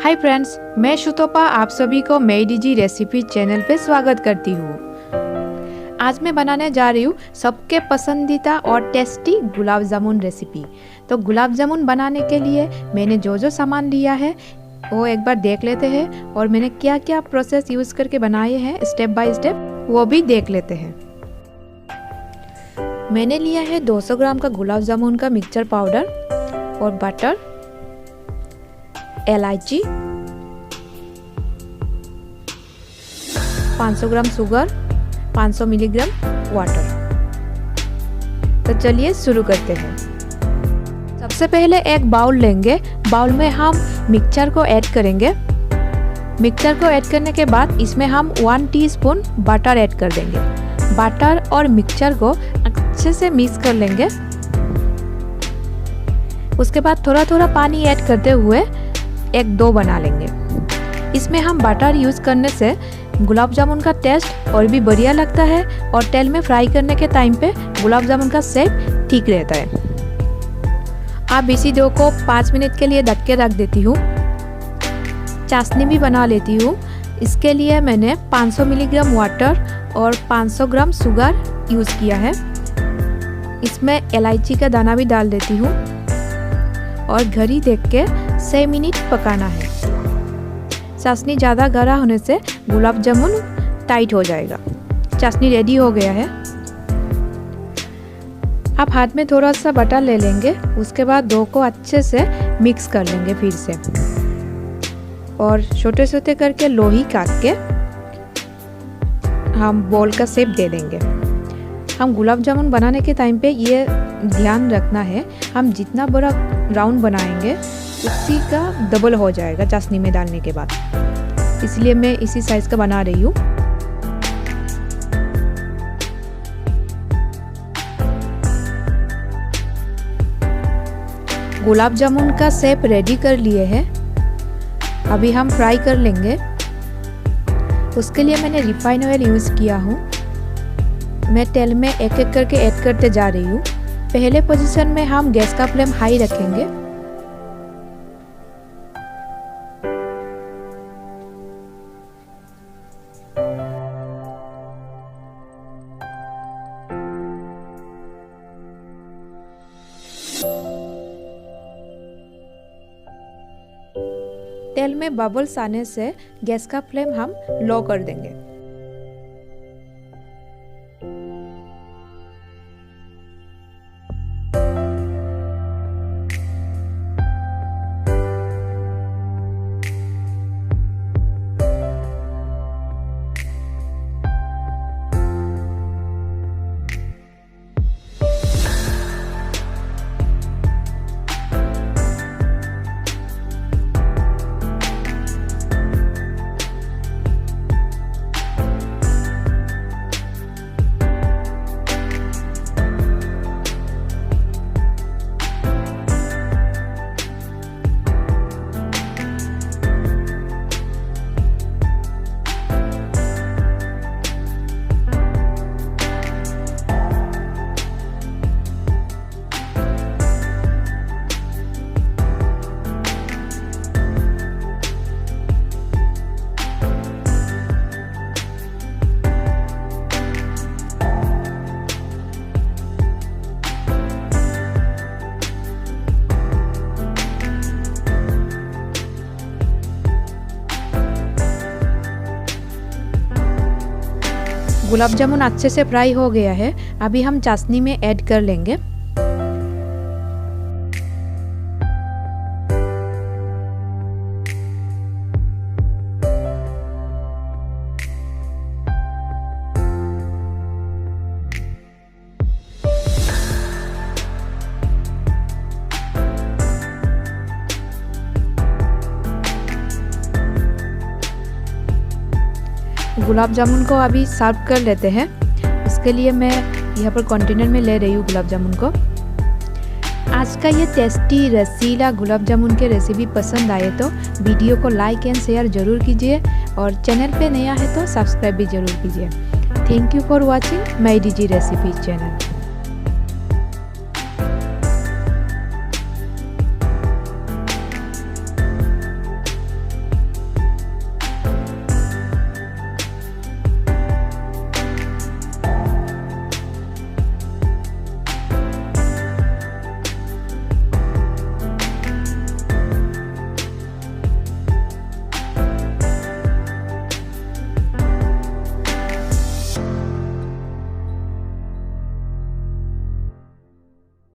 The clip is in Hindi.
हाय फ्रेंड्स, मैं शुतोपा आप सभी को मेडिजी रेसिपी चैनल पे स्वागत करती हूँ। आज मैं बनाने जा रही हूँ सबके पसंदीदा और टेस्टी गुलाब जामुन रेसिपी। तो गुलाब जामुन बनाने के लिए मैंने जो सामान लिया है वो एक बार देख लेते हैं और मैंने क्या क्या प्रोसेस यूज़ करके बनाए हैं स्टेप बाय स्टेप वो भी देख लेते हैं। मैंने लिया है 200 ग्राम का गुलाब जामुन का मिक्सचर पाउडर और बटर, इलायची, 500 ग्राम शुगर, 500 मिलीग्राम वाटर। तो चलिए शुरू करते हैं। सबसे पहले एक बाउल लेंगे। बाउल में हम मिक्सचर को ऐड करेंगे। मिक्सचर को ऐड करने के बाद इसमें हम 1 टीस्पून बटर ऐड कर देंगे। बटर और मिक्सचर को अच्छे से मिक्स कर लेंगे। उसके बाद थोड़ा थोड़ा पानी ऐड करते हुए एक डो बना लेंगे। इसमें हम बटर यूज़ करने से गुलाब जामुन का टेस्ट और भी बढ़िया लगता है और तेल में फ्राई करने के टाइम पे गुलाब जामुन का शेप ठीक रहता है। अब इसी डो को 5 मिनट के लिए ढक के रख देती हूँ। चाशनी भी बना लेती हूँ। इसके लिए मैंने 500 मिलीग्राम वाटर और 500 ग्राम शुगर यूज़ किया है। इसमें इलायची का दाना भी डाल देती हूँ और घड़ी देख के 6 मिनट पकाना है। चाशनी ज़्यादा गाढ़ा होने से गुलाब जामुन टाइट हो जाएगा। चाशनी रेडी हो गया है। आप हाथ में थोड़ा सा बटर ले लेंगे। उसके बाद डो को अच्छे से मिक्स कर लेंगे फिर से और छोटे छोटे करके लोही काट के हम बॉल का शेप दे देंगे। हम गुलाब जामुन बनाने के टाइम पे ये ध्यान रखना है, हम जितना बड़ा राउंड बनाएंगे उसी का डबल हो जाएगा चाशनी में डालने के बाद, इसलिए मैं इसी साइज का बना रही हूँ। गुलाब जामुन का शेप रेडी कर लिए हैं। अभी हम फ्राई कर लेंगे। उसके लिए मैंने रिफाइन ऑयल यूज़ किया हूँ। मैं तेल में एक एक करके ऐड करते जा रही हूँ। पहले पोजीशन में हम गैस का फ्लेम हाई रखेंगे। तेल में बबल्स आने से गैस का फ्लेम हम लो कर देंगे। गुलाब जामुन अच्छे से फ्राई हो गया है। अभी हम चाशनी में ऐड कर लेंगे। गुलाब जामुन को अभी सर्व कर लेते हैं। इसके लिए मैं यहाँ पर कंटेनर में ले रही हूँ गुलाब जामुन को। आज का ये टेस्टी रसीला गुलाब जामुन के रेसिपी पसंद आए तो वीडियो को लाइक एंड शेयर ज़रूर कीजिए और चैनल पे नया है तो सब्सक्राइब भी ज़रूर कीजिए। थैंक यू फॉर वॉचिंग मेडिजी रेसिपी चैनल।